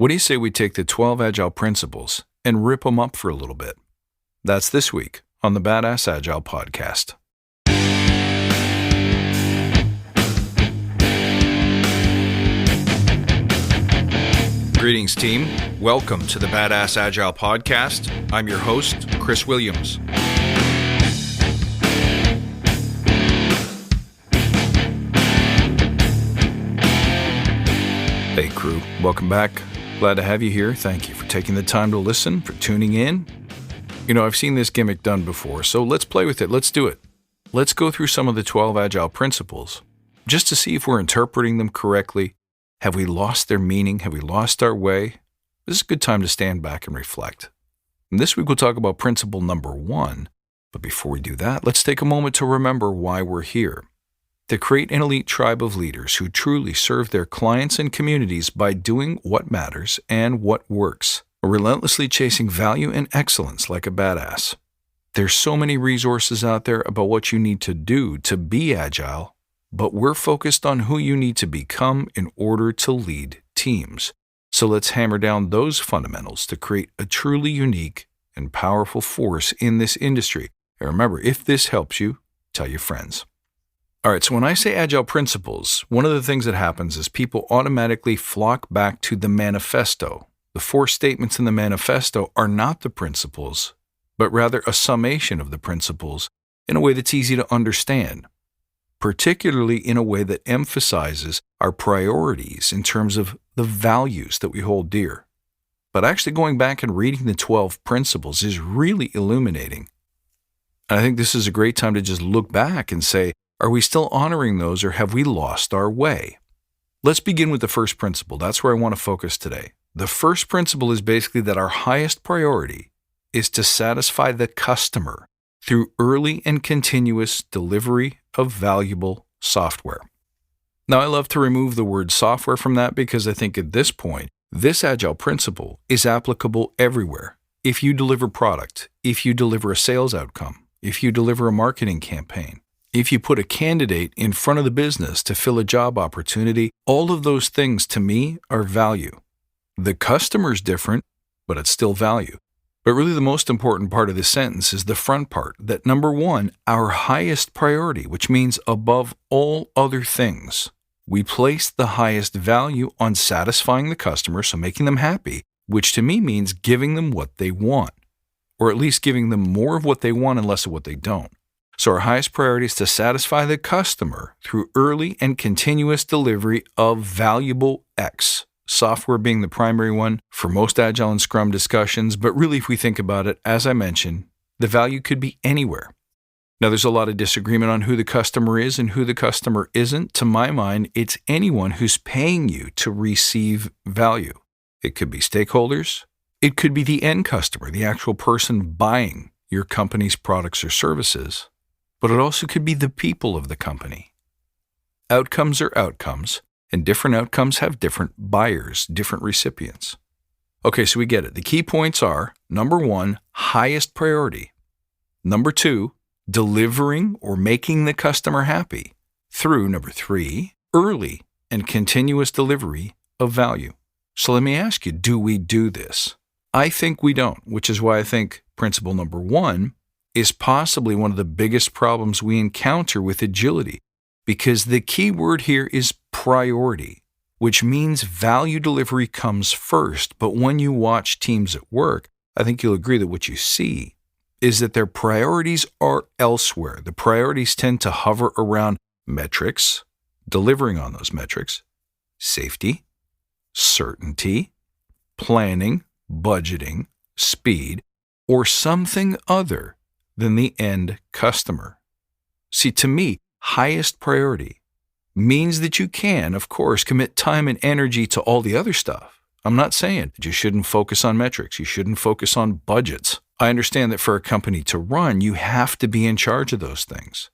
What do you say we take the 12 Agile principles and rip them up for a little bit? That's this week on the Badass Agile podcast. Greetings, team. Welcome to the Badass Agile podcast. I'm your host, Chris Williams. Hey, crew. Welcome back. Glad to have you here. Thank you for taking the time to listen, for tuning in. You know, I've seen this gimmick done before, so let's play with it. Let's do it. Let's go through some of the 12 Agile principles just to see if we're interpreting them correctly. Have we lost their meaning? Have we lost our way? This is a good time to stand back and reflect. And this week we'll talk about principle number 1. But before we do that, let's take a moment to remember why we're here. To create an elite tribe of leaders who truly serve their clients and communities by doing what matters and what works, relentlessly chasing value and excellence like a badass. There's so many resources out there about what you need to do to be agile, but we're focused on who you need to become in order to lead teams. So let's hammer down those fundamentals to create a truly unique and powerful force in this industry. And remember, if this helps you, tell your friends. All right, so when I say agile principles, one of the things that happens is people automatically flock back to the manifesto. The 4 statements in the manifesto are not the principles, but rather a summation of the principles in a way that's easy to understand, particularly in a way that emphasizes our priorities in terms of the values that we hold dear. But actually going back and reading the 12 principles is really illuminating. And I think this is a great time to just look back and say, are we still honoring those, or have we lost our way? Let's begin with the first principle. That's where I want to focus today. The first principle is basically that our highest priority is to satisfy the customer through early and continuous delivery of valuable software. Now, I love to remove the word software from that because I think at this point, this agile principle is applicable everywhere. If you deliver product, if you deliver a sales outcome, if you deliver a marketing campaign, if you put a candidate in front of the business to fill a job opportunity, all of those things to me are value. The customer's different, but it's still value. But really the most important part of this sentence is the front part, that number 1, our highest priority, which means above all other things, we place the highest value on satisfying the customer, so making them happy, which to me means giving them what they want, or at least giving them more of what they want and less of what they don't. So our highest priority is to satisfy the customer through early and continuous delivery of valuable X. Software being the primary one for most Agile and Scrum discussions, but really if we think about it, as I mentioned, the value could be anywhere. Now there's a lot of disagreement on who the customer is and who the customer isn't. To my mind, it's anyone who's paying you to receive value. It could be stakeholders. It could be the end customer, the actual person buying your company's products or services. But it also could be the people of the company. Outcomes are outcomes, and different outcomes have different buyers, different recipients. Okay, so we get it. The key points are, number 1, highest priority. Number 2, delivering or making the customer happy. Through, number 3, early and continuous delivery of value. So let me ask you, do we do this? I think we don't, which is why I think principle number 1 is possibly one of the biggest problems we encounter with agility, because the key word here is priority, which means value delivery comes first. But when you watch teams at work, I think you'll agree that what you see is that their priorities are elsewhere. The priorities tend to hover around metrics, delivering on those metrics, safety, certainty, planning, budgeting, speed, or something other than the end customer. See, to me, highest priority means that you can, of course, commit time and energy to all the other stuff. I'm not saying that you shouldn't focus on metrics, you shouldn't focus on budgets. I understand that for a company to run, you have to be in charge of those things.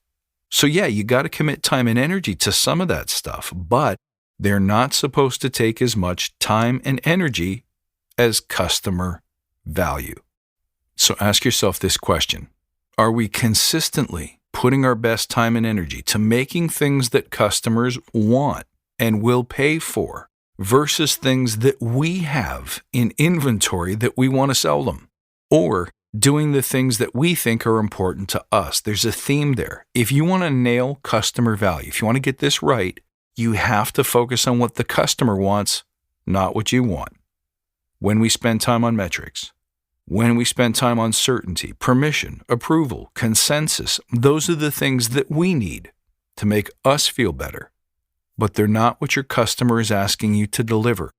So yeah, you got to commit time and energy to some of that stuff, but they're not supposed to take as much time and energy as customer value. So ask yourself this question. Are we consistently putting our best time and energy to making things that customers want and will pay for versus things that we have in inventory that we want to sell them, or doing the things that we think are important to us. There's a theme there. If you want to nail customer value, if you want to get this right, you have to focus on what the customer wants, not what you want. When we spend time on metrics, when we spend time on certainty, permission, approval, consensus, those are the things that we need to make us feel better. But they're not what your customer is asking you to deliver.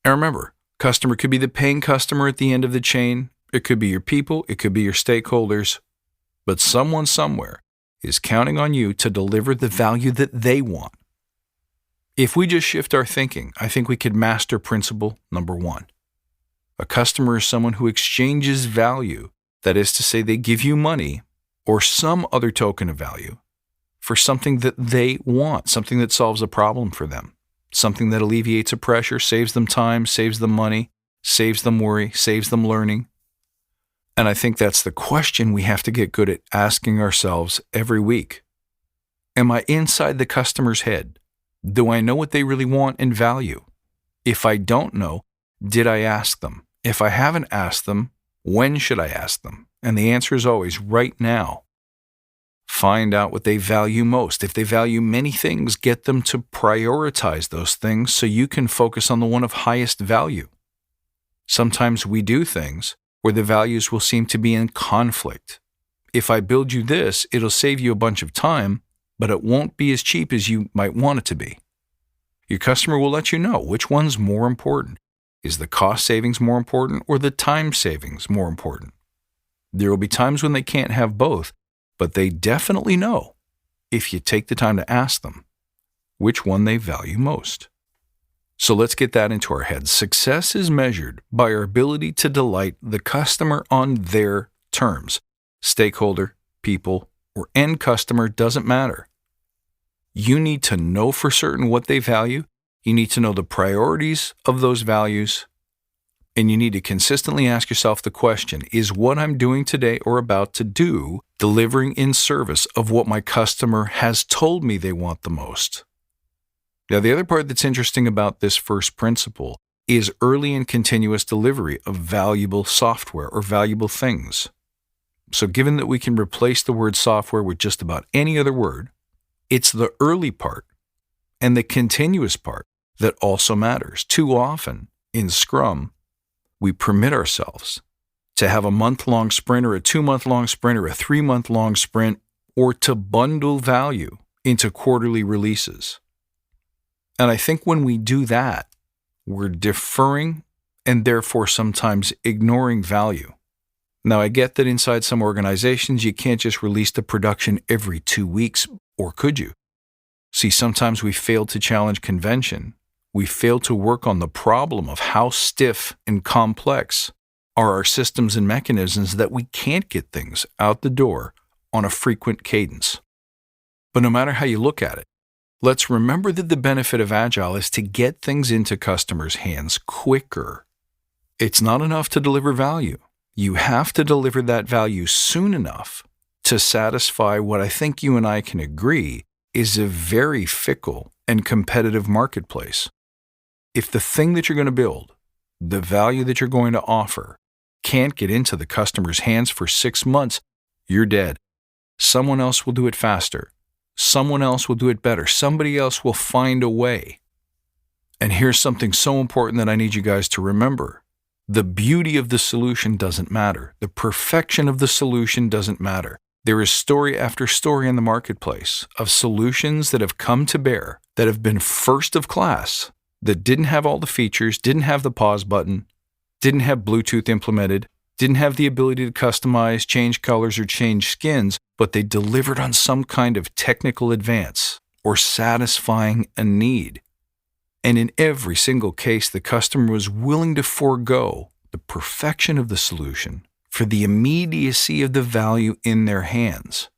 And remember, customer could be the paying customer at the end of the chain. It could be your people. It could be your stakeholders. But someone somewhere is counting on you to deliver the value that they want. If we just shift our thinking, I think we could master principle number 1. A customer is someone who exchanges value. That is to say, they give you money or some other token of value for something that they want, something that solves a problem for them, something that alleviates a pressure, saves them time, saves them money, saves them worry, saves them learning. And I think that's the question we have to get good at asking ourselves every week. Am I inside the customer's head? Do I know what they really want and value? If I don't know, did I ask them? If I haven't asked them, when should I ask them? And the answer is always right now. Find out what they value most. If they value many things, get them to prioritize those things so you can focus on the one of highest value. Sometimes we do things where the values will seem to be in conflict. If I build you this, it'll save you a bunch of time, but it won't be as cheap as you might want it to be. Your customer will let you know which one's more important. Is the cost savings more important or the time savings more important? There will be times when they can't have both, but they definitely know, if you take the time to ask them, which one they value most. So let's get that into our heads. Success is measured by our ability to delight the customer on their terms. Stakeholder, people, or end customer doesn't matter. You need to know for certain what they value. You need to know the priorities of those values. And you need to consistently ask yourself the question, is what I'm doing today or about to do delivering in service of what my customer has told me they want the most? Now, the other part that's interesting about this first principle is early and continuous delivery of valuable software or valuable things. So given that we can replace the word software with just about any other word, it's the early part and the continuous part that also matters. Too often in Scrum, we permit ourselves to have a month-long sprint or a 2-month-long sprint or a 3-month-long sprint, or to bundle value into quarterly releases. And I think when we do that, we're deferring and therefore sometimes ignoring value. Now, I get that inside some organizations, you can't just release the production every 2 weeks, or could you? See, sometimes we fail to challenge convention. We fail to work on the problem of how stiff and complex are our systems and mechanisms that we can't get things out the door on a frequent cadence. But no matter how you look at it, let's remember that the benefit of Agile is to get things into customers' hands quicker. It's not enough to deliver value. You have to deliver that value soon enough to satisfy what I think you and I can agree is a very fickle and competitive marketplace. If the thing that you're going to build, the value that you're going to offer, can't get into the customer's hands for 6 months, you're dead. Someone else will do it faster. Someone else will do it better. Somebody else will find a way. And here's something so important that I need you guys to remember. The beauty of the solution doesn't matter. The perfection of the solution doesn't matter. There is story after story in the marketplace of solutions that have come to bear, that have been first of class, that didn't have all the features, didn't have the pause button, didn't have Bluetooth implemented, didn't have the ability to customize, change colors, or change skins, but they delivered on some kind of technical advance or satisfying a need. And in every single case, the customer was willing to forego the perfection of the solution for the immediacy of the value in their hands.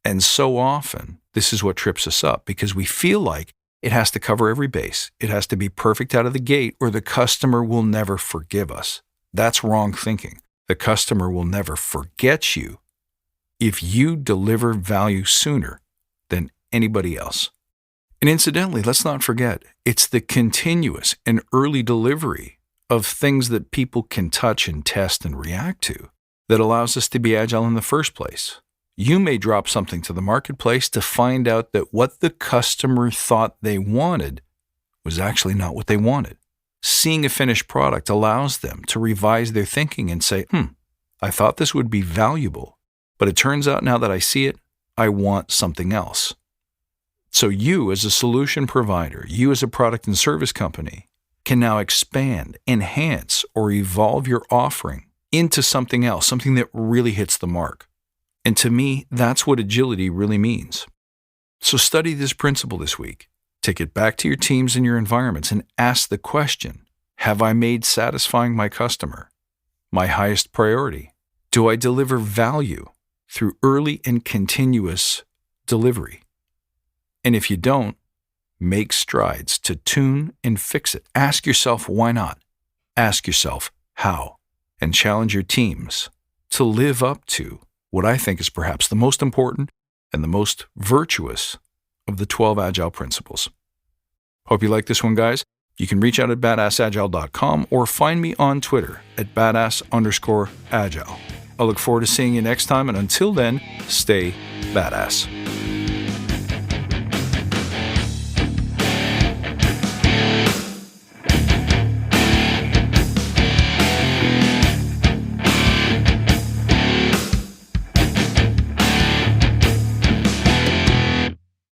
And so often, this is what trips us up because we feel like it has to cover every base. It has to be perfect out of the gate or the customer will never forgive us. That's wrong thinking. The customer will never forget you if you deliver value sooner than anybody else. And incidentally, let's not forget, it's the continuous and early delivery of things that people can touch and test and react to that allows us to be agile in the first place. You may drop something to the marketplace to find out that what the customer thought they wanted was actually not what they wanted. Seeing a finished product allows them to revise their thinking and say, I thought this would be valuable, but it turns out now that I see it, I want something else. So you as a solution provider, you as a product and service company, can now expand, enhance, or evolve your offering into something else, something that really hits the mark. And to me, that's what agility really means. So study this principle this week. Take it back to your teams and your environments and ask the question, have I made satisfying my customer my highest priority? Do I deliver value through early and continuous delivery? And if you don't, make strides to tune and fix it. Ask yourself, why not? Ask yourself, how? And challenge your teams to live up to what I think is perhaps the most important and the most virtuous of the 12 Agile principles. Hope you like this one, guys. You can reach out at badassagile.com or find me on Twitter at badass_agile. I look forward to seeing you next time, and until then, stay badass.